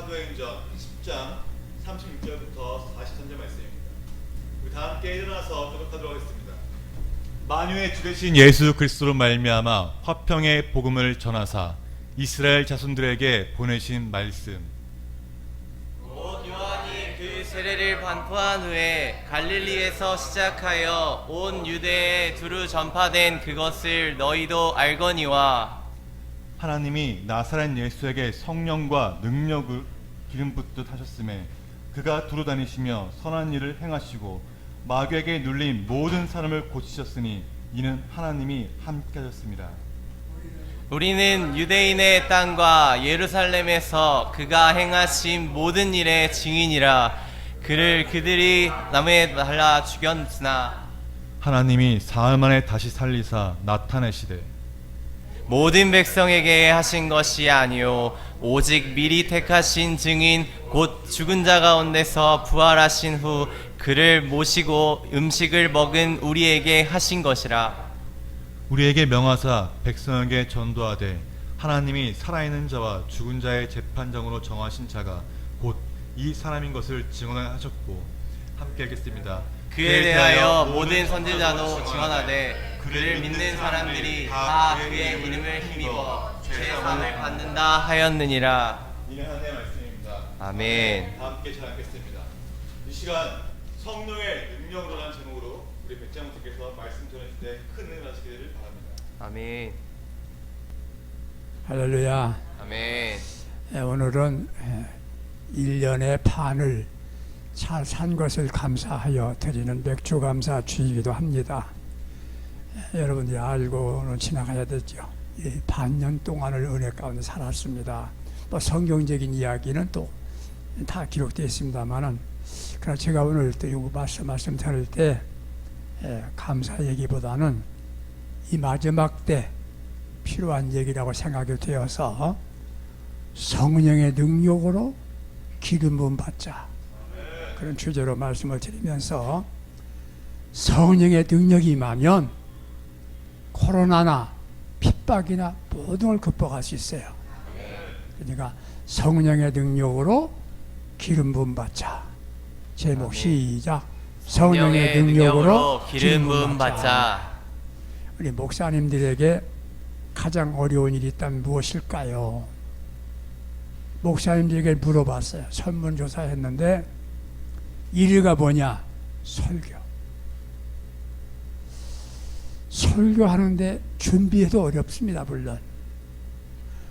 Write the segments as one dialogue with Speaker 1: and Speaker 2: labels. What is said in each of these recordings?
Speaker 1: 사도행전 10장 36절부터 43절 말씀입니다. 우리 다 함께 일어나서 교독하도록 하겠습니다. 만유의 주 되신 예수 그리스도로 말미암아 화평의 복음을 전하사 이스라엘 자손들에게 보내신 말씀.
Speaker 2: 곧 요한이 그 세례를 반포한 후에 갈릴리에서 시작하여 온 유대에 두루 전파된 그것을 너희도 알거니와,
Speaker 1: 하나님이 나사렛 예수에게 성령과 능력을 기름 붓듯 하셨음에 그가 두루 다니시며 선한 일을 행하시고 마귀에게 눌린 모든 사람을 고치셨으니 이는 하나님이 함께 하셨습니다.
Speaker 2: 우리는 유대인의 땅과 예루살렘에서 그가 행하신 모든 일의 증인이라. 그를 그들이 나무에 달라 죽였으나
Speaker 1: 하나님이 사흘 만에 다시 살리사 나타내시되
Speaker 2: 모든 백성에게 하신 것이 아니요 오직 미리 택하신 증인 곧 죽은 자 가운데서 부활하신 후 그를 모시고 음식을 먹은 우리에게 하신 것이라.
Speaker 1: 우리에게 명하사 백성에게 전도하되 하나님이 살아있는 자와 죽은 자의 재판장으로 정하신 자가 곧 이 사람인 것을 증언하셨고 함께 하겠습니다.
Speaker 2: 그에 대하여 모든 선지자도 증언하되 그를 믿는 사람들이 다 그의 이름을 힘입어 죄사함을 받는다 하였느니라.
Speaker 1: 이는 하나님의 말씀입니다.
Speaker 2: 아멘.
Speaker 1: 다 함께 찬양하겠습니다. 이 시간 성령의 능력으로라는 제목으로 우리 백장훈님께서 말씀 전해줄 때 큰 은혜 받으시기를 바랍니다.
Speaker 2: 아멘.
Speaker 3: 할렐루야.
Speaker 2: 아멘.
Speaker 3: 오늘은 1년의 반을 잘 산 것을 감사하여 드리는 맥주감사 주이기도 합니다. 여러분들이 알고는 지나가야 되죠. 이 반년 동안을 은혜 가운데 살았습니다. 뭐 성경적인 이야기는 또 다 기록되어 있습니다만은, 그러나 제가 오늘 또 이 말씀 드릴 때 감사 얘기보다는 이 마지막 때 필요한 얘기라고 생각이 되어서 성령의 능력으로 기름 부음 받자, 그런 주제로 말씀을 드리면서, 성령의 능력이 임하면 코로나나 핍박이나 모든 걸 극복할 수 있어요. 그러니까 성령의 능력으로 기름 부음 받자. 제목 시작. 성령의 능력으로
Speaker 2: 기름 부음 받자.
Speaker 3: 우리 목사님들에게 가장 어려운 일이 있다면 무엇일까요? 목사님들에게 물어봤어요. 설문조사 했는데 1위가 뭐냐? 설교. 설교하는데 준비해도 어렵습니다. 물론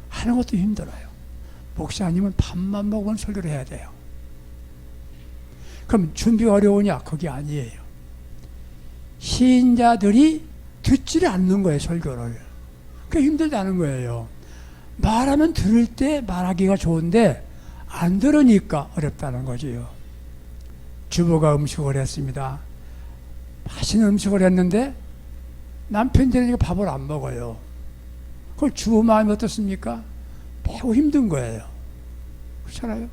Speaker 3: 하는 것도 힘들어요. 목사님은 밥만 먹으면 설교를 해야 돼요. 그럼 준비가 어려우냐? 그게 아니에요. 신자들이 듣지를 않는 거예요. 설교를. 그게 힘들다는 거예요. 말하면 들을 때 말하기가 좋은데 안 들으니까 어렵다는 거지요. 주부가 음식을 했습니다. 맛있는 음식을 했는데 남편들이 밥을 안 먹어요. 그걸 주부 마음이 어떻습니까? 매우 힘든 거예요. 그렇잖아요.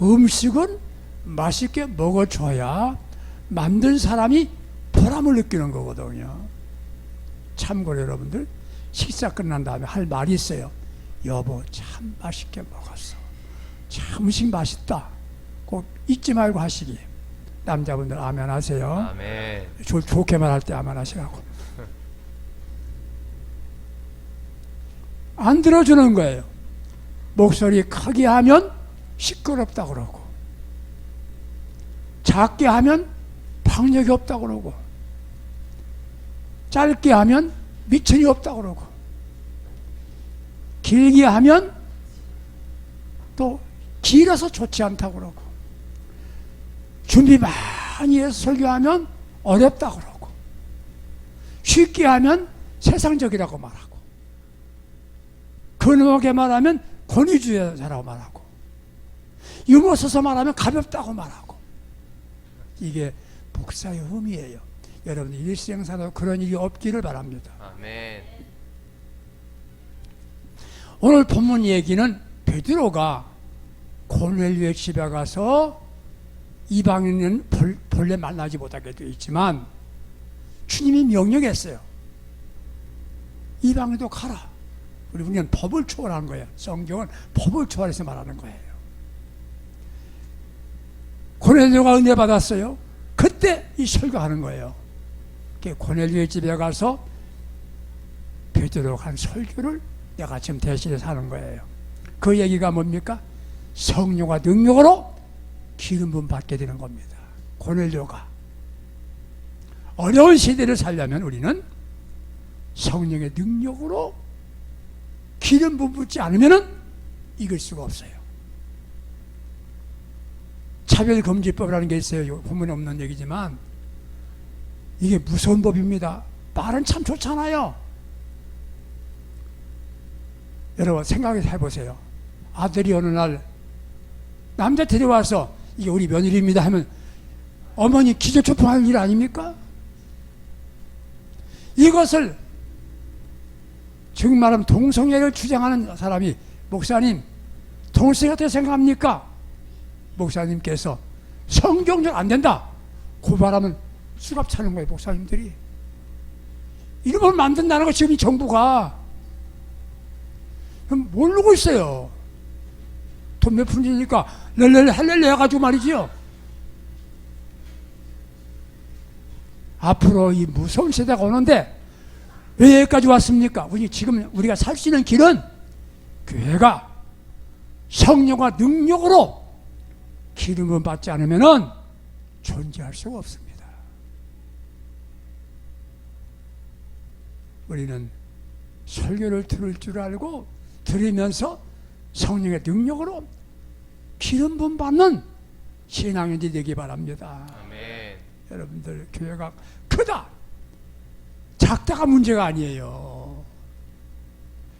Speaker 3: 음식은 맛있게 먹어줘야 만든 사람이 보람을 느끼는 거거든요. 참고로 여러분들, 식사 끝난 다음에 할 말이 있어요. 여보, 참 맛있게 먹었어. 참 음식 맛있다. 꼭 잊지 말고 하시기. 남자분들 아멘 하세요.
Speaker 2: 아멘.
Speaker 3: 좋게 말할 때 아멘 하시라고. 안 들어주는 거예요. 목소리 크게 하면 시끄럽다 그러고, 작게 하면 박력이 없다 그러고, 짧게 하면 미천이 없다 그러고, 길게 하면 또 길어서 좋지 않다 그러고, 준비 많이 해서 설교하면 어렵다 그러고, 쉽게 하면 세상적이라고 말하고, 근엄하게 말하면 권위주의자라고 말하고, 유머 써서 말하면 가볍다고 말하고. 이게 목사의 흠이에요. 여러분 일생사도 그런 일이 없기를 바랍니다.
Speaker 2: 아멘.
Speaker 3: 오늘 본문 얘기는 베드로가 고넬료의 집에 가서 이방인은 본래 만나지 못하게 되어 있지만 주님이 명령했어요. 이방인도 가라. 우리는 법을 초월하는 거예요. 성경은 법을 초월해서 말하는 거예요. 고넬료가 은혜 받았어요. 그때 이 설교하는 거예요. 고넬료의 집에 가서 베드로가 한 설교를 내가 지금 대신해서 하는 거예요. 그 얘기가 뭡니까? 성령과 능력으로 기름 부음 받게 되는 겁니다. 고넬료가 어려운 시대를 살려면 우리는 성령의 능력으로 기름 부음 받지 않으면 이길 수가 없어요. 차별금지법이라는 게 있어요. 본문에 없는 얘기지만 이게 무서운 법입니다. 말은 참 좋잖아요. 여러분 생각해서 해보세요. 아들이 어느 날 남자 데려와서 이게 우리 며느리입니다 하면 어머니 기저초풍할 일 아닙니까? 이것을 지금 말하면 동성애를 주장하는 사람이 목사님 동성애 어떻게 생각합니까? 목사님께서 성경적 안 된다 고발하면 수갑 차는 거예요. 목사님들이 이런 걸 만든다는 거 지금 이 정부가 모르고 있어요. 돈 몇 푼이니까 할렐레 해가지고 말이지요. 앞으로 이 무서운 시대가 오는데 왜 여기까지 왔습니까? 지금 우리가 살 수 있는 길은 교회가 성령과 능력으로 기름을 받지 않으면 존재할 수가 없습니다. 우리는 설교를 들을 줄 알고 들으면서 성령의 능력으로 기름 부음 받는 신앙인들이 되기 바랍니다.
Speaker 2: 아멘.
Speaker 3: 여러분들 교회가 크다 작다가 문제가 아니에요.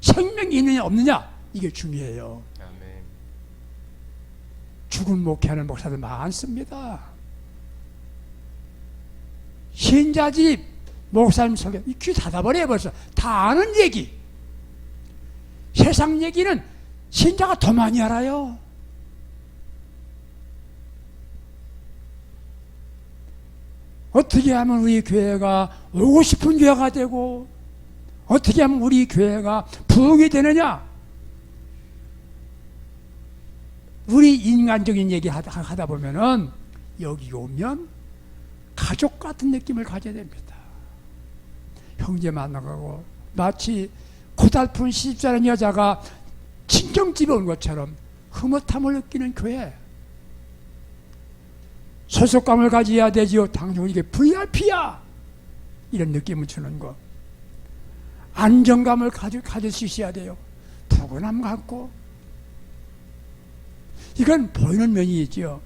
Speaker 3: 생명이 있느냐 없느냐 이게 중요해요.
Speaker 2: 아멘.
Speaker 3: 죽은 목회하는 목사들 많습니다. 신자집 목사님 설교 귀 닫아버려요. 벌써 다 아는 얘기. 세상 얘기는 신자가 더 많이 알아요. 어떻게 하면 우리 교회가 오고 싶은 교회가 되고 어떻게 하면 우리 교회가 부흥이 되느냐? 우리 인간적인 얘기 하다 보면은 여기 오면 가족 같은 느낌을 가져야 됩니다. 형제 만나가고 마치 고달픈 시집사는 여자가 친정집에 온 것처럼 흐뭇함을 느끼는 교회. 소속감을 가져야 되지요. 당신 이게 VIP야 이런 느낌을 주는 거. 안정감을 가질 수 있어야 돼요. 푸근함 갖고. 이건 보이는 면이 있죠.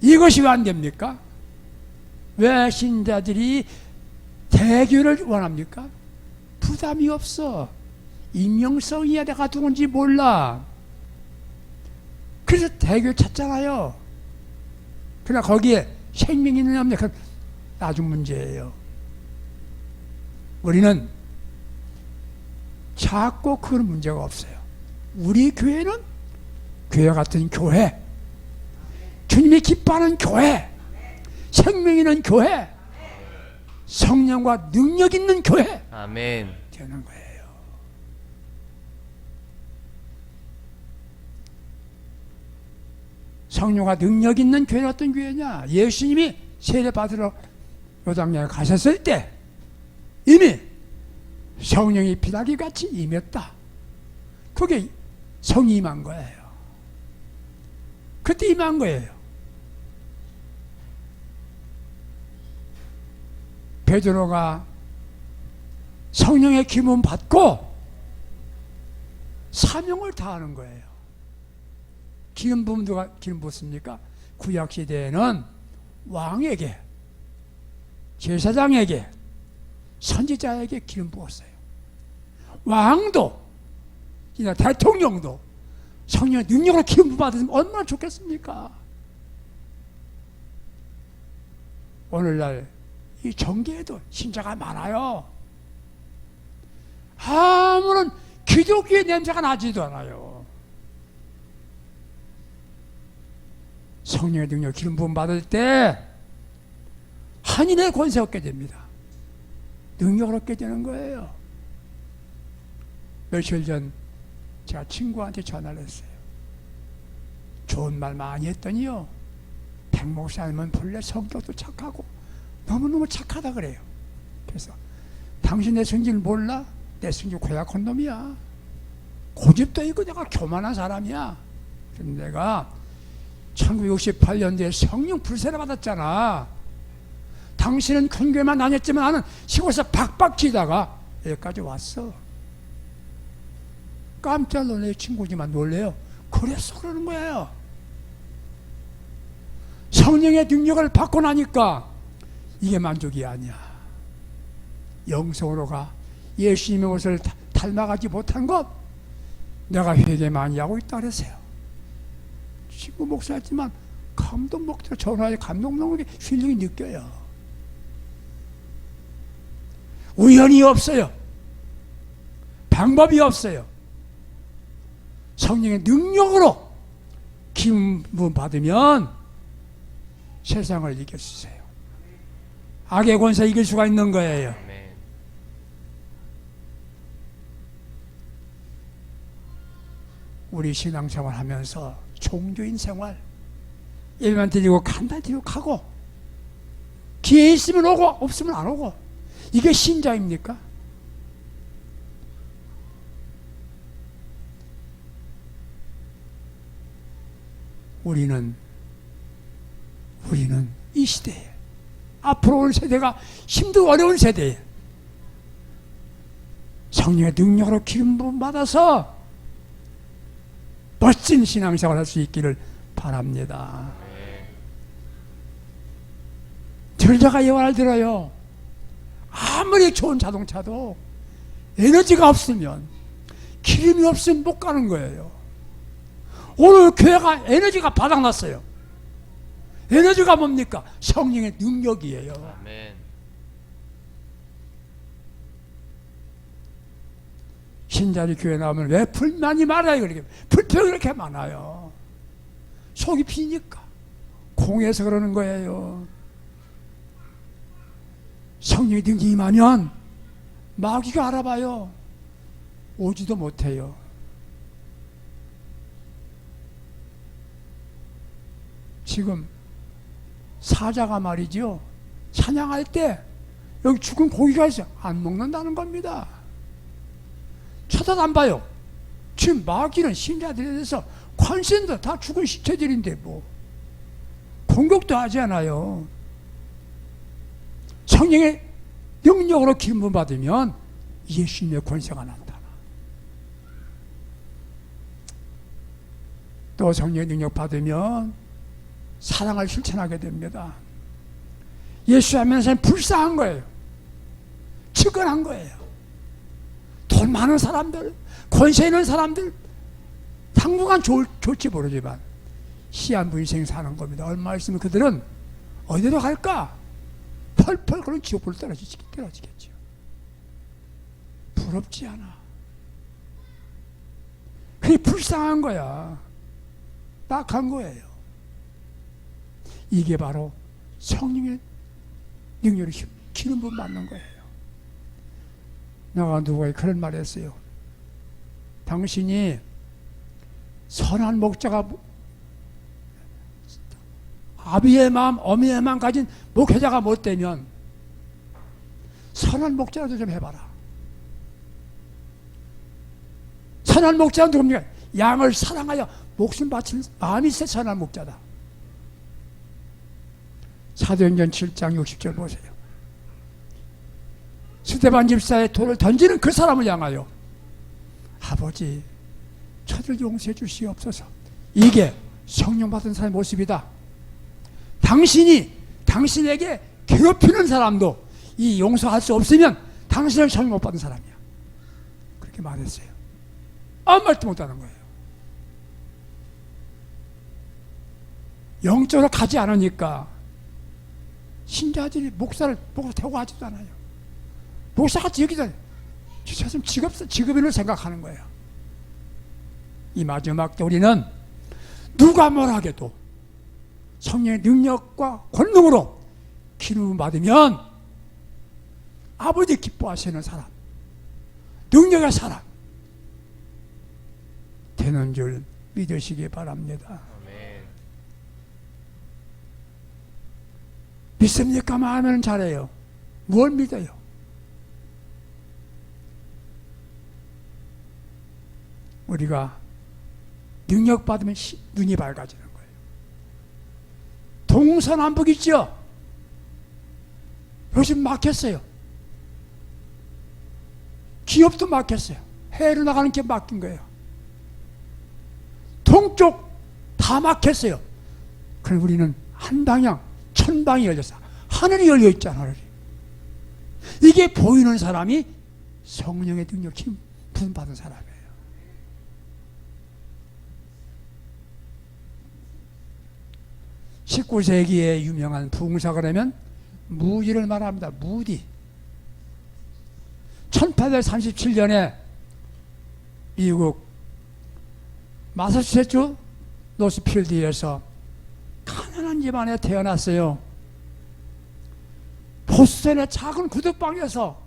Speaker 3: 이것이 왜 안 됩니까? 왜 신자들이 대교를 원합니까? 부담이 없어. 임명성이야 내가 누군지 몰라. 그래서 대교 찾잖아요. 그러나 거기에 생명이 있느냐 없느냐 그건 나중 문제예요. 우리는 작고 큰 문제가 없어요. 우리 교회는 교회 같은 교회, 주님이 기뻐하는 교회, 생명 있는 교회, 성령과 능력 있는 교회
Speaker 2: 아멘.
Speaker 3: 되는 거예요. 성령과 능력 있는 교회는 어떤 교회냐? 예수님이 세례 받으러 요단강에 가셨을 때 이미 성령이 비둘기같이 임했다. 그게 성이 임한 거예요. 그때 임한 거예요. 베드로가 성령의 기름 받고 사명을 다하는 거예요. 기름 부음 누가 기름 붓습니까? 구약 시대에는 왕에게, 제사장에게, 선지자에게 기름 부었어요. 왕도, 대통령도 성령의 능력으로 기름 부음 받으면 얼마나 좋겠습니까? 오늘날 이 정계에도 신자가 많아요. 아무런 기독교의 냄새가 나지도 않아요. 성령의 능력 기름 부음 받을 때 한인의 권세 얻게 됩니다. 능력을 얻게 되는 거예요. 며칠 전 제가 친구한테 전화를 했어요. 좋은 말 많이 했더니요 백 목사님은 본래 성격도 착하고 너무너무 착하다 그래요. 그래서 당신 내 성질 몰라? 내 성질 고약한 놈이야. 고집도 있고 내가 교만한 사람이야. 그런데 내가 1968년도에 성령 불세를 받았잖아. 당신은 큰 교회만 다녔지만 나는 시골에서 박박 치다가 여기까지 왔어. 깜짝 놀래. 친구지만 놀래요. 그래서 그러는 거예요. 성령의 능력을 받고 나니까 이게 만족이 아니야. 영성으로 가. 예수님의 옷을 닮아가지 못한 것 내가 회개 많이 하고 있다 그랬어요. 친구 목사였지만 감동 목사 전화에 감동 먹는 게 힐링이 느껴요. 우연이 없어요. 방법이 없어요. 성령의 능력으로 기름 부음 받으면 세상을 이길 수 있어요. 악의 권세 이길 수가 있는 거예요.
Speaker 2: 아멘.
Speaker 3: 우리 신앙생활 하면서 종교인 생활 예배만 드리고 간단히 드리고 가고 기회 있으면 오고 없으면 안 오고 이게 신자입니까? 우리는 이 시대에 앞으로 올 세대가 힘들고 어려운 세대에 성령의 능력으로 기름 부음 받아서 멋진 신앙생활 할 수 있기를 바랍니다. 들자가 예화를 들어요. 아무리 좋은 자동차도 에너지가 없으면 기름이 없으면 못 가는 거예요. 오늘 교회가 에너지가 바닥났어요. 에너지가 뭡니까? 성령의 능력이에요.
Speaker 2: 아멘.
Speaker 3: 신자리 교회 나오면 왜 불만이 많아요? 그렇게 불평이 그렇게 많아요. 속이 비니까 공해서 그러는 거예요. 성령의 능력이 임하면 마귀가 알아봐요. 오지도 못해요. 지금 사자가 말이죠. 사냥할 때 여기 죽은 고기가 있어요. 안 먹는다는 겁니다. 쳐다도 안 봐요. 지금 마귀는 신자들에 대해서 관심도 다 죽은 시체들인데 뭐 공격도 하지 않아요. 성령의 능력으로 기름 부음 받으면 예수님의 권세가 나타나. 또 성령의 능력 받으면 사랑을 실천하게 됩니다. 예수 하면서 불쌍한 거예요. 측은한 거예요. 돈 많은 사람들, 권세 있는 사람들 당분간 좋을지 모르지만 시한부 인생 사는 겁니다. 얼마 있으면 그들은 어디로 갈까? 펄펄 그런 지옥불 떨어지겠죠. 부럽지 않아. 그게 불쌍한 거야. 딱한 거예요. 이게 바로 성령의 능력으로 기름 부음 받는 거예요. 내가 누가 그런 말 했어요. 당신이 선한 목자가 아비의 마음, 어미의 마음 가진 목회자가 못 되면 선한 목자라도 좀 해봐라. 선한 목자는 누굽니까? 양을 사랑하여 목숨 바치는 마음이 있어 선한 목자다. 사도행전 7장 60절 보세요. 스데반 집사의 돌을 던지는 그 사람을 향하여 아버지 저들 용서해 주시옵소서. 이게 성령 받은 사람의 모습이다. 당신에게 괴롭히는 사람도 이 용서할 수 없으면 당신을 성령 못 받은 사람이야. 그렇게 말했어요. 아무 말도 못하는 거예요. 영적으로 가지 않으니까 신자들이 목사 태우고 하지도 않아요. 목사가 여기다 저 사람 직업인을 생각하는 거예요. 이 마지막 때 우리는 누가 뭐라 해도 성령의 능력과 권능으로 기름을 받으면 아버지 기뻐하시는 사람, 능력의 사람 되는 줄 믿으시기 바랍니다.
Speaker 2: 아멘.
Speaker 3: 믿습니까? 마음에는 잘해요. 뭘 믿어요? 우리가 능력 받으면 눈이 밝아지는 거예요. 동서남북 있죠? 요즘 막혔어요. 기업도 막혔어요. 해외로 나가는 게 막힌 거예요. 동쪽 다 막혔어요. 그럼 우리는 한 방향, 천방이 열렸어. 하늘이 열려 있잖아, 하늘이. 이게 보이는 사람이 성령의 능력 힘 부음 받은 사람이에요. (19세기에) 유명한 부흥사가 되면 무디를 말합니다. 무디. 1837년에 미국 마사추세츠 노스필드에서 가난한 집안에 태어났어요. 보스턴의 작은 구두방에서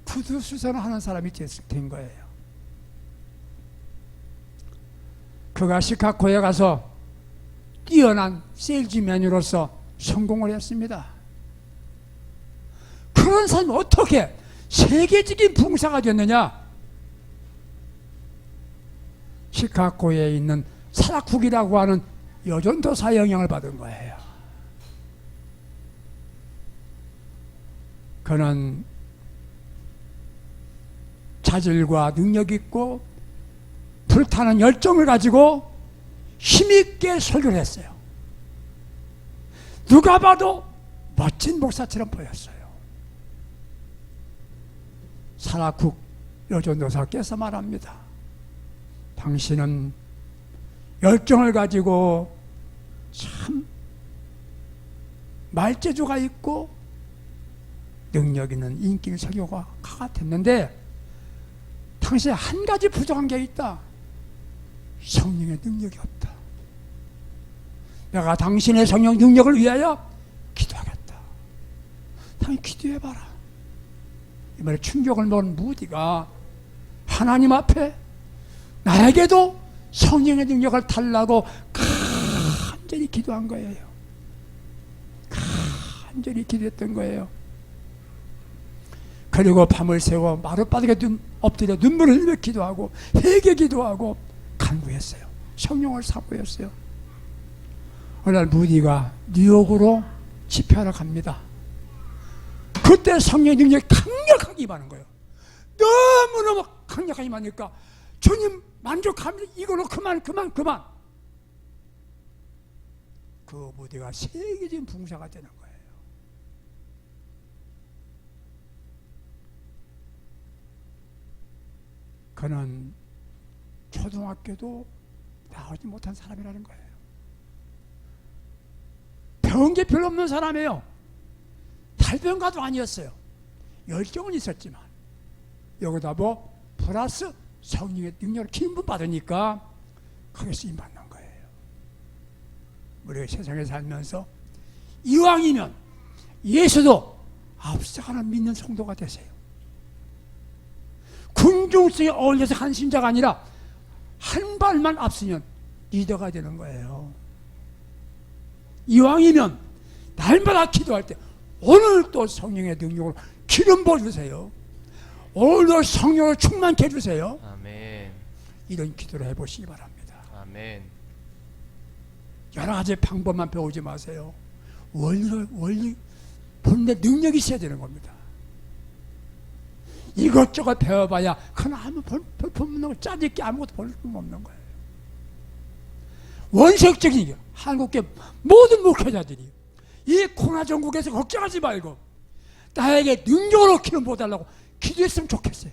Speaker 3: 구두 수선을 하는 사람이 된 거예요. 그가 시카고에 가서 뛰어난 세일즈맨으로서 성공을 했습니다. 그런 사람이 어떻게 세계적인 부흥사가 됐느냐? 시카고에 있는 사라쿡이라고 하는 여전도사 영향을 받은 거예요. 그는 자질과 능력 있고 불타는 열정을 가지고 힘있게 설교를 했어요. 누가 봐도 멋진 목사처럼 보였어요. 사라쿡 여전도사께서 말합니다. 당신은 열정을 가지고 참 말재주가 있고 능력 있는 인기 설교가가 됐는데 당신에 한 가지 부족한 게 있다. 성령의 능력이 없다. 내가 당신의 성령 능력을 위하여 기도하겠다. 당연히 기도해봐라. 이 말에 충격을 먹은 무디가 하나님 앞에 나에게도 성령의 능력을 달라고 간절히 기도한 거예요. 간절히 기도했던 거예요. 그리고 밤을 새워 마룻바닥에 엎드려 눈물을 흘려 기도하고 회개 기도하고 간구했어요. 성령을 사모했어요. 어느 날 무디가 뉴욕으로 집회하러 갑니다. 그때 성령의 능력이 강력하게 임하는 거예요. 너무너무 강력하게 임하니까 주님 만족합니다. 이걸로 그만. 그 무디가 세계적인 부흥사가 되는 거예요. 그는 초등학교도 나오지 못한 사람이라는 거예요. 배운 게 별로 없는 사람이에요. 탈병가도 아니었어요. 열정은 있었지만 여기다 뭐 플러스 성령의 능력을 기름 받으니까 그게 쓰임받는 거예요. 우리가 세상에 살면서 이왕이면 예수도 앞서가는 믿는 성도가 되세요. 군중성에 어울려서 한 신자가 아니라 한 발만 앞서면 리더가 되는 거예요. 이왕이면 날마다 기도할 때 오늘 또 성령의 능력으로 기름 부어주세요. 오늘도 성령을 충만케 해주세요.
Speaker 2: 아멘.
Speaker 3: 이런 기도를 해보시기 바랍니다.
Speaker 2: 아멘.
Speaker 3: 여러 가지 방법만 배우지 마세요. 원리 본래 능력이 있어야 되는 겁니다. 이것저것 배워봐야 그건 아무 볼품없는 거 짜집기 아무것도 볼품없는 거예요. 원색적인 게 한국계 모든 목회자들이 이 코로나 전국에서 걱정하지 말고 나에게 능력으로 기름 부어달라고 기도했으면 좋겠어요.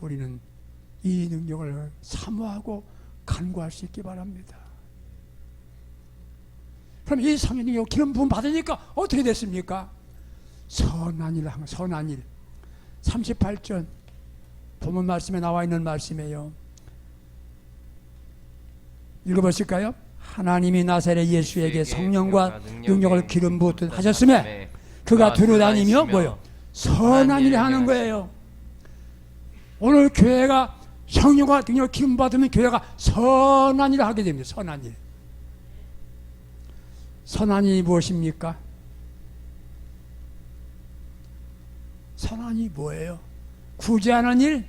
Speaker 3: 우리는 이 능력을 사모하고 간구할 수 있기 바랍니다. 그럼 이 성령 능력 기름 부음 받으니까 어떻게 됐습니까? 선한 일, 38절 본문 말씀에 나와 있는 말씀이에요. 읽어보실까요? 하나님이 나사렛 예수에게 성령과 능력을 기름 부었듯 하셨음에 그가 두루다니며 뭐요? 선한 일을 하는 거예요. 오늘 교회가 성령과 능력 기름 받으면 교회가 선한 일을 하게 됩니다. 선한 일. 선한 일이 무엇입니까? 선한 일이 뭐예요? 구제하는 일,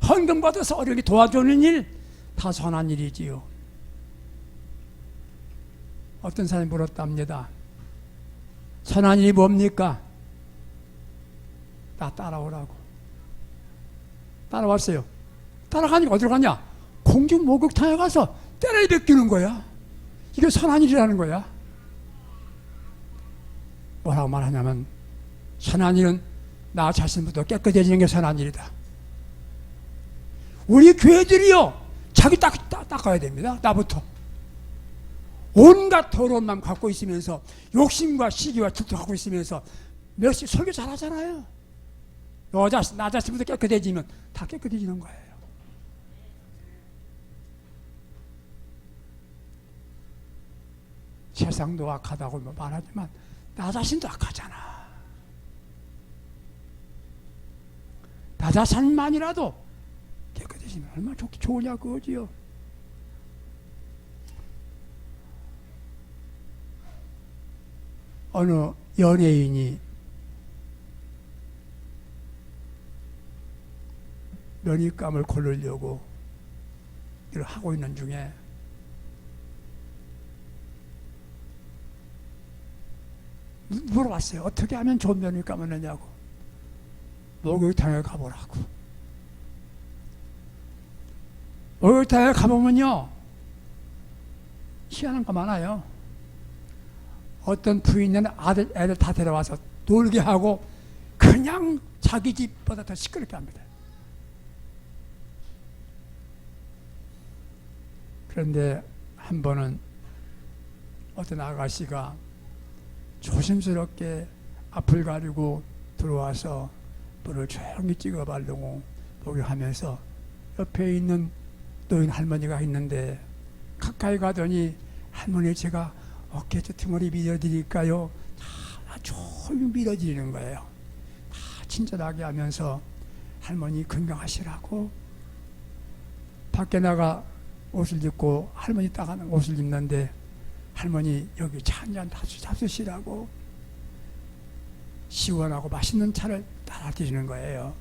Speaker 3: 헌금 받아서 어렵게 도와주는 일, 다 선한 일이지요. 어떤 사람이 물었답니다. 선한 일이 뭡니까? 나 따라오라고. 따라왔어요. 따라가니까 어디로 가냐? 공중 목욕탕에 가서 때를 벗기는 거야. 이게 선한 일이라는 거야. 뭐라고 말하냐면 선한 일은 나 자신부터 깨끗해지는 게 선한 일이다. 우리 교회들이요, 자기 닦아야 됩니다. 나부터. 온갖 더러운 마음 갖고 있으면서 욕심과 시기와 질투 갖고 있으면서 몇시 설교 잘하잖아요. 나 자신부터 깨끗해지면 다 깨끗해지는 거예요. 세상도 악하다고 말하지만 나 자신도 악하잖아. 나 자신만이라도 깨끗해지면 얼마나 좋으냐 그거지요. 어느 연예인이 면입감을 고르려고 일을 하고 있는 중에 물어봤어요. 어떻게 하면 좋은 면입감을 내냐고. 목욕탕에 가보라고. 목욕탕에 가보면요, 희한한 거 많아요. 어떤 부인은 애들 다 데려와서 놀게 하고 그냥 자기 집보다 더 시끄럽게 합니다. 그런데 한 번은 어떤 아가씨가 조심스럽게 앞을 가리고 들어와서 물을 조용히 찍어 바르고 목욕하면서 옆에 있는 노인 할머니가 있는데 가까이 가더니 할머니 제가 어깨 뒷머리 밀어드릴까요? 다 조용히 밀어드리는 거예요. 다 친절하게 하면서 할머니 건강하시라고. 밖에 나가 옷을 입고 할머니 따가는 옷을 입는데 할머니 여기 차 한잔 잡수시라고 시원하고 맛있는 차를 따라 드리는 거예요.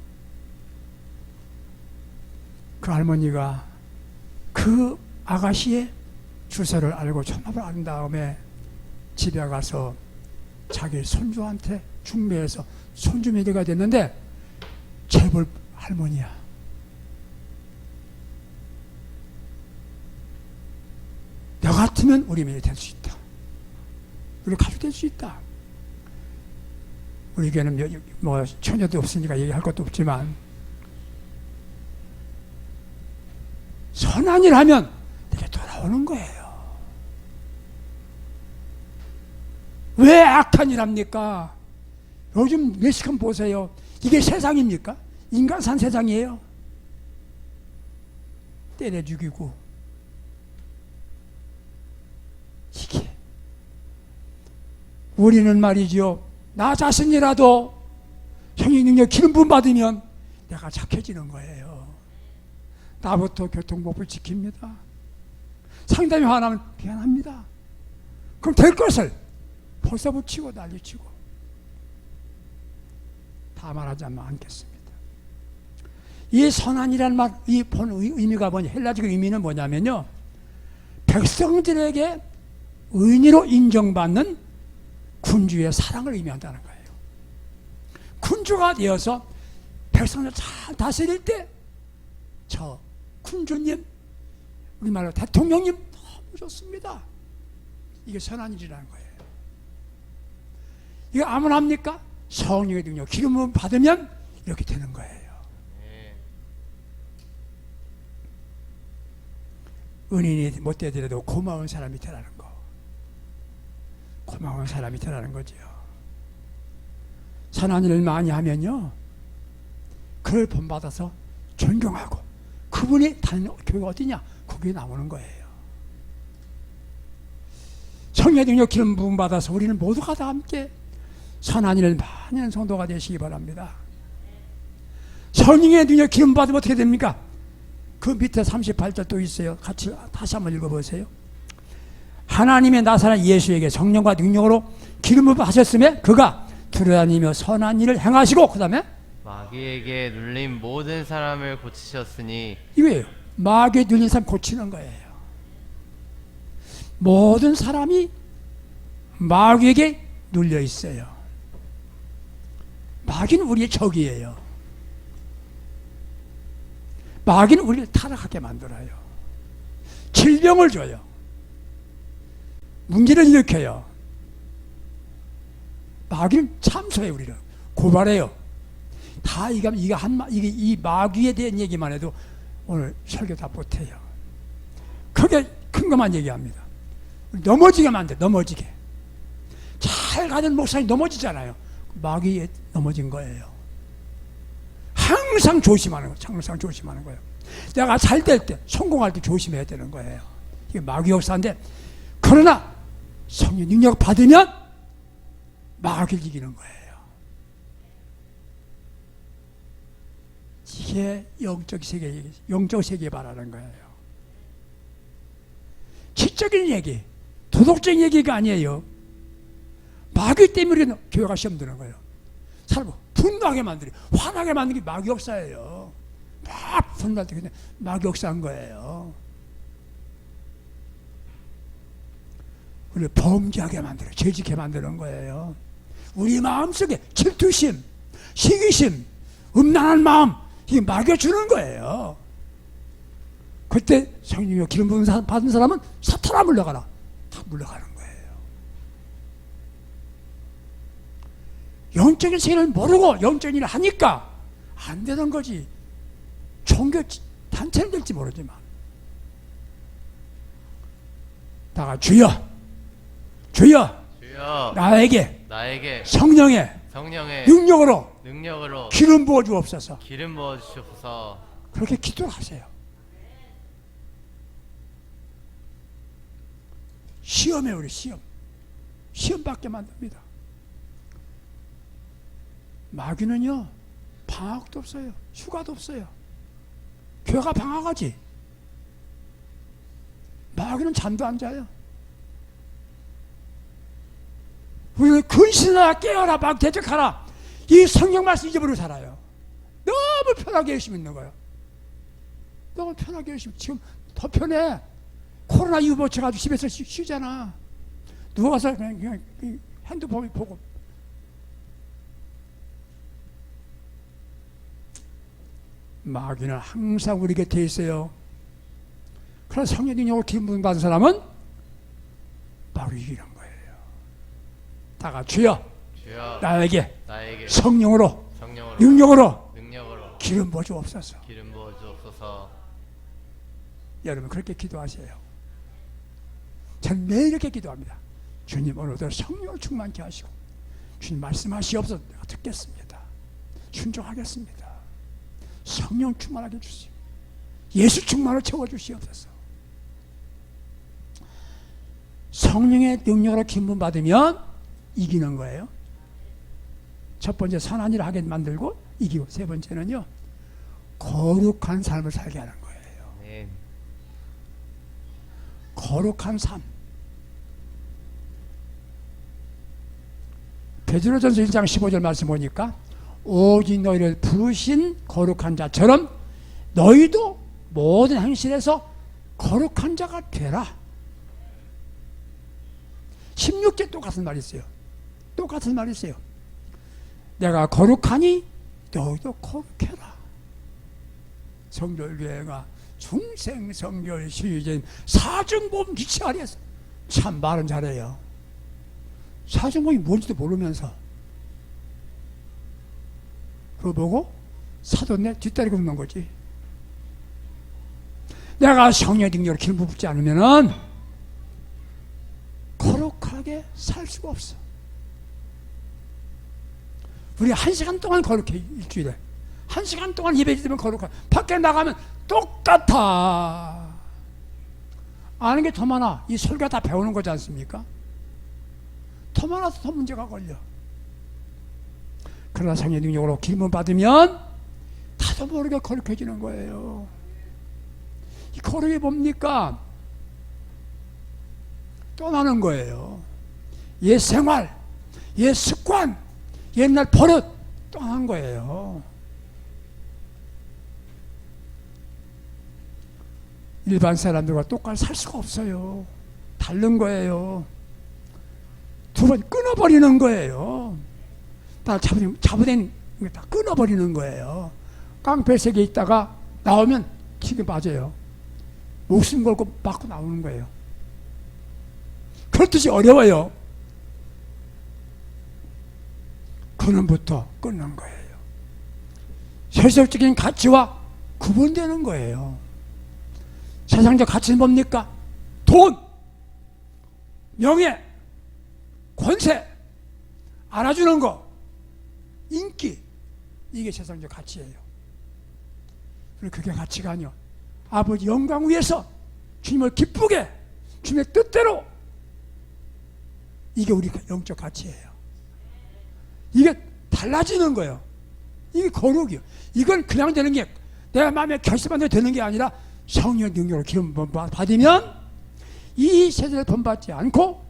Speaker 3: 그 할머니가 그 아가씨의 주소를 알고 전화를 안 다음에 집에 가서 자기 손주한테 중매해서 손주 매리가 됐는데 재벌 할머니야. 너 같으면 우리 매리 될 수 있다. 우리 가족 될 수 있다. 우리 교회는 뭐 처녀도 없으니까 얘기할 것도 없지만 선한 일 하면 내게 돌아오는 거예요. 왜 악한 일 합니까? 요즘 멕시칸 보세요. 이게 세상입니까? 인간 산 세상이에요. 때려 죽이고 이게 우리는 말이죠. 나 자신이라도 성령 능력 기름 부음 받으면 내가 착해지는 거예요. 나부터 교통법을 지킵니다. 상담이 화나면 미안합니다. 그럼 될 것을 벌써 붙이고 난리치고 다 말하지 않겠습니다. 이 선한이라는 말, 이 본 의미가 뭐냐, 헬라적 의미는 뭐냐면요, 백성들에게 의인으로 인정받는 군주의 사랑을 의미한다는 거예요. 군주가 되어서 백성을 잘 다스릴 때 저 군주님, 우리말로 대통령님 너무 좋습니다. 이게 선한 일이라는 거예요. 이거 아무나 합니까? 성령의 능력, 기름을 받으면 이렇게 되는 거예요. 은인이 못 되더라도 고마운 사람이 되라는 거. 고마운 사람이 되라는 거죠. 선한 일을 많이 하면요, 그를 본받아서 존경하고 그분이 다니는 교회가 어디냐? 거기에 나오는 거예요. 성령의 능력 기름 부음 받아서 우리는 모두가 다 함께 선한 일을 많이 하는 성도가 되시기 바랍니다. 성령의 능력 기름 받으면 어떻게 됩니까? 그 밑에 38절 또 있어요. 같이 다시 한번 읽어보세요. 하나님의 나사렛 예수에게 성령과 능력으로 기름을 하셨음에 그가 두려다니며 선한 일을 행하시고 그 다음에
Speaker 2: 마귀에게 눌린 모든 사람을 고치셨으니
Speaker 3: 이거예요. 마귀에 눌린 사람 고치는 거예요. 모든 사람이 마귀에게 눌려 있어요. 마귀는 우리의 적이에요. 마귀는 우리를 타락하게 만들어요. 질병을 줘요. 문제를 일으켜요. 마귀는 참소해요. 우리를 고발해요. 다 이게 이 마귀에 대한 얘기만 해도 오늘 설교 다 못해요. 크게 큰 것만 얘기합니다. 넘어지게 만들어. 넘어지게. 잘 가는 목사님 넘어지잖아요. 마귀에 넘어진 거예요. 항상 조심하는 거예요. 항상 조심하는 거예요. 내가 잘 될 때, 성공할 때 조심해야 되는 거예요. 이게 마귀 역사인데, 그러나 성령 능력 받으면 마귀를 이기는 거예요. 이게 영적 세계에 바라는 거예요. 지적인 얘기, 도덕적인 얘기가 아니에요. 마귀 때문에 교회가 시험 드는 거예요. 사람을 분노하게 만들어, 화나게 만드는 게 마귀 역사예요. 막 분노할 때 그냥 마귀 역사한 거예요. 우리를 범죄하게 만들어, 죄짓게 만드는 거예요. 우리 마음속에 질투심, 시기심, 음란한 마음, 이게 마귀가 주는 거예요. 그때 성령의 기름 부은 받은 사람은 사탄아 물러가라. 다 물러가는 거예요. 영적인 세계를 모르고 영적인 일을 하니까 안 되는 거지. 종교 단체는 될지 모르지만. 다가 주여, 주여,
Speaker 2: 주여
Speaker 3: 나에게 성령의 능력으로 기름 부어 주옵소서.
Speaker 2: 기름 부어 주옵소서.
Speaker 3: 그렇게 기도를 하세요. 시험에 우리 시험 받게 만듭니다. 마귀는요 방학도 없어요. 휴가도 없어요. 교회가 방학하지. 마귀는 잠도 안 자요. 우리는 근신하라, 깨어라, 막 대적하라. 이 성경 말씀 잊어버리고 살아요. 너무 편하게 열심히 있는 거예요. 너무 편하게 열심히. 지금 더 편해. 코로나 이후 버텨가지고 집에서 쉬잖아. 누워서 그냥 핸드폰 보고. 마귀는 항상 우리 곁에 있어요. 그러나 성령 능력으로 기름 부음 받은 사람은 바로 이기는 거예요. 다가 주여 나에게 성령으로 능력으로 기름 부어 주옵소서. 여러분 그렇게 기도하세요. 저는 매일 이렇게 기도합니다. 주님 오늘도 성령을 충만케 하시고 주님 말씀하시옵소서. 내가 듣겠습니다. 순종하겠습니다. 성령 충만하게 해주시오. 예수 충만을 채워주시옵소서. 성령의 능력으로 기름 받으면 이기는 거예요. 첫 번째 선한 일을 하게 만들고 이기고, 세 번째는요 거룩한 삶을 살게 하는 거예요.
Speaker 2: 네.
Speaker 3: 거룩한 삶. 베드로전서 1장 15절 말씀 보니까 오직 너희를 부르신 거룩한 자처럼 너희도 모든 행실에서 거룩한 자가 되라. 16절 똑같은 말이 있어요. 똑같은 말이 있어요. 내가 거룩하니 너희도 거룩해라. 성결교회가 중생성결 시즌 사중보험 기치 아래에서 참 말은 잘해요. 사중보험이 뭔지도 모르면서 그거 보고 사돈네 뒷다리 긁는 거지. 내가 성령의 능력으로 기름 붓지 않으면은 거룩하게 살 수가 없어. 우리 1시간 동안 거룩해. 일주일에 1시간 동안 예배 드리면 거룩해. 밖에 나가면 똑같아. 아는 게 더 많아. 이 설교 다 배우는 거지 않습니까? 더 많아서 더 문제가 걸려. 그러나 성령의 능력으로 기름을 받으면 나도 모르게 거룩해지는 거예요. 이 거룩이 뭡니까? 떠나는 거예요. 옛 생활, 옛 습관, 옛날 버릇 떠난 거예요. 일반 사람들과 똑같이 살 수가 없어요. 다른 거예요. 두 번 끊어버리는 거예요. 다 잡아낸 다 끊어버리는 거예요. 깡패색에 있다가 나오면 기가 빠져요. 목숨 걸고 맞고 나오는 거예요. 그렇듯이 어려워요. 근원부터 끊는 거예요. 세속적인 가치와 구분되는 거예요. 세상적 가치는 뭡니까? 돈, 명예, 권세, 알아주는 거, 인기, 이게 세상적 가치예요. 그리고 그게 가치가 아니요. 아버지 영광 위에서 주님을 기쁘게, 주님의 뜻대로, 이게 우리 영적 가치예요. 이게 달라지는 거예요. 이게 거룩이요. 이건 그냥 되는 게 내 마음에 결심한 대로 되는 게 아니라 성령 능력으로 기름 받으면 이 세대를 본받지 않고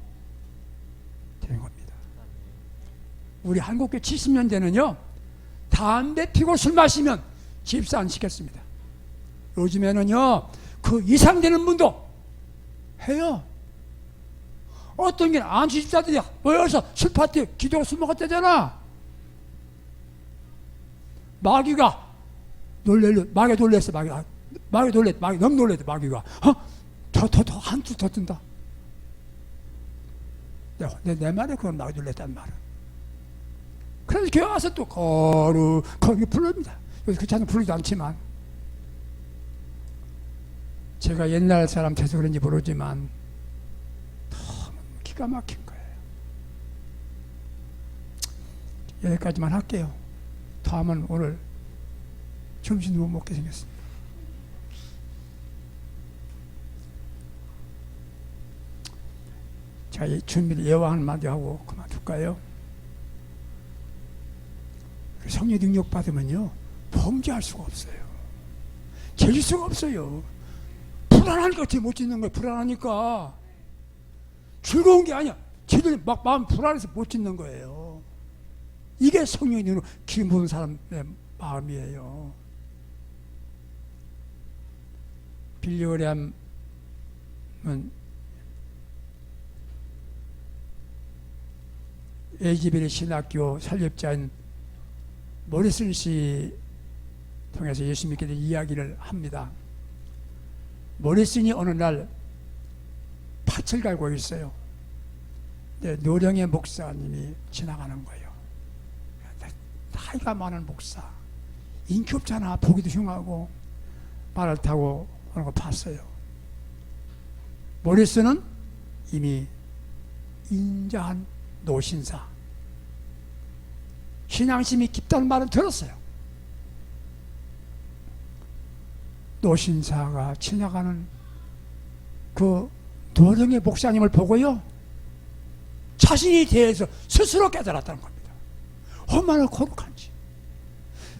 Speaker 3: 되는 겁니다. 우리 한국교 70년대는요, 담배 피고 술 마시면 집사 안 시켰습니다. 요즘에는요, 그 이상 되는 분도 해요. 어떤 게 안수 집사들이 모여서 술 파티, 기도로 술 먹었대잖아. 마귀가 마귀가 놀랬어. 마귀 너무 놀랬대. 마귀가 더 한수 더 뜬다. 내 말에 그건 마귀 놀랬단 말은. 그래서 교회 와서 또 거룩하게 부릅니다. 여기 그 찬양 부르지도 않지만, 제가 옛날 사람 돼서 그런지 모르지만 너무 기가 막힌 거예요. 여기까지만 할게요. 더 하면 오늘 점심도 못 먹게 생겼습니다. 자, 이 준비를 예화 한마디 하고 그만둘까요? 성령 능력 받으면요, 범죄할 수가 없어요. 죄질 수가 없어요. 불안하니까 죄 못 짓는 거예요. 불안하니까. 즐거운 게 아니야. 쟤들이 막 마음 불안해서 못 짓는 거예요. 이게 성령의 능력 기름 부은 사람의 마음이에요. 빌리 그레함은 에이지베리 신학교 설립자인 모리슨 씨 통해서 예수 믿게 된 이야기를 합니다. 모리슨이 어느 날 밭을 갈고 있어요. 노령의 목사님이 지나가는 거예요. 나이가 많은 목사, 인기 없잖아. 보기도 흉하고. 말을 타고 오는 거 봤어요. 모리슨은 이미 인자한 노신사, 신앙심이 깊다는 말은 들었어요. 노신사가 지나가는 그 노령의 목사님을 보고요, 자신이 대해서 스스로 깨달았다는 겁니다. 얼마나 거룩한지.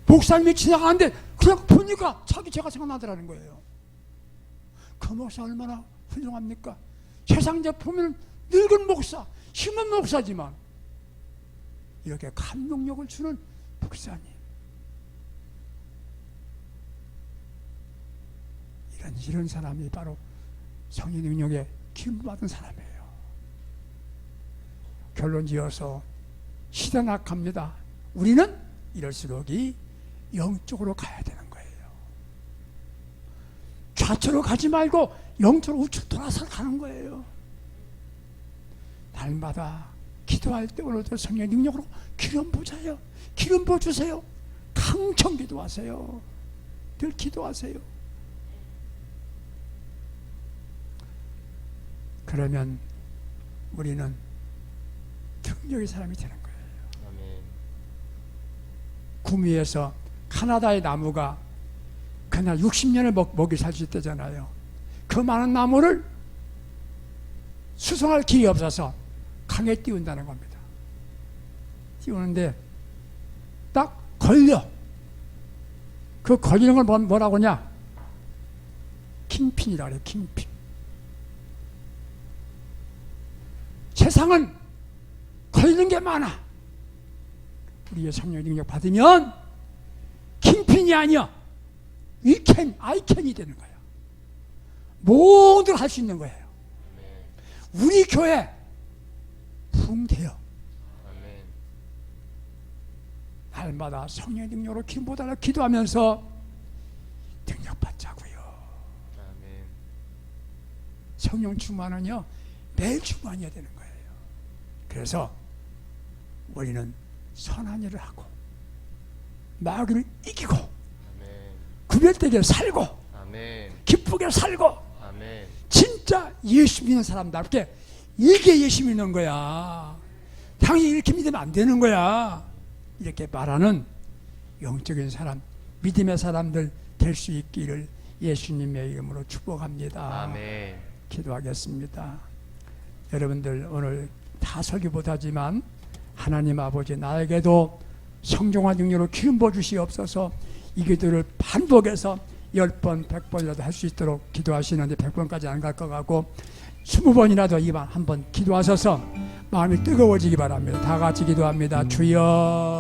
Speaker 3: 목사님이 지나가는데 그냥 보니까 자기 죄가 생각나더라는 거예요. 그 목사 얼마나 훌륭합니까? 세상적 보면 늙은 목사, 힘은 목사지만 이렇게 감동력을 주는 목사님. 이런 사람이 바로 성령 능력에 기름 받은 사람이에요. 결론 지어서 시대 낙합니다. 우리는 이럴수록이 영적으로 가야 되는 거예요. 좌측으로 가지 말고 영적으로 우측 돌아서 가는 거예요. 날마다 기도할 때 오늘도 성령 능력으로 기름 부으세요. 기름 부어주세요. 강청 기도하세요. 늘 기도하세요. 그러면 우리는 능력의 사람이 되는 거예요.
Speaker 2: 아멘.
Speaker 3: 구미에서 카나다의 나무가 그날 60년을 먹이 살 수 있다잖아요. 그 많은 나무를 수송할 길이 없어서 강에 띄운다는 겁니다. 띄우는데 딱 걸려. 그 걸리는 걸 뭐라고 하냐? 킹피 킹핀이라 그래요. 킹핀. 세상은 걸리는 게 많아. 우리의 성령 능력 받으면 킹핀이 아니야. 위캔, 아이캔이 되는 거야. 모두 할 수 있는 거예요. 우리 교회 부흥돼요. 날마다 성령의 능력으로 기도보다 기도하면서 능력 받자고요. 성령 충만은요 매일 충만해야 되는 거예요. 그래서 우리는 선한 일을 하고 마귀를 이기고 구별되게 살고 기쁘게 살고 진짜 예수 믿는 사람답게 이게 예수 믿는 거야. 당연히 이렇게 믿으면 안 되는 거야. 이렇게 말하는 영적인 사람, 믿음의 사람들 될 수 있기를 예수님의 이름으로 축복합니다.
Speaker 2: 아멘.
Speaker 3: 기도하겠습니다. 여러분들 오늘 다 설교 못하지만 하나님 아버지 나에게도 성령과 능력으로 기름 부어 주시옵소서. 이 기도를 반복해서 10번, 100번이라도 할 수 있도록 기도하시는데 100번까지 안 갈 것 같고 20번이라도 이번 한번 기도하셔서 마음이 뜨거워지기 바랍니다. 다 같이 기도합니다. 주여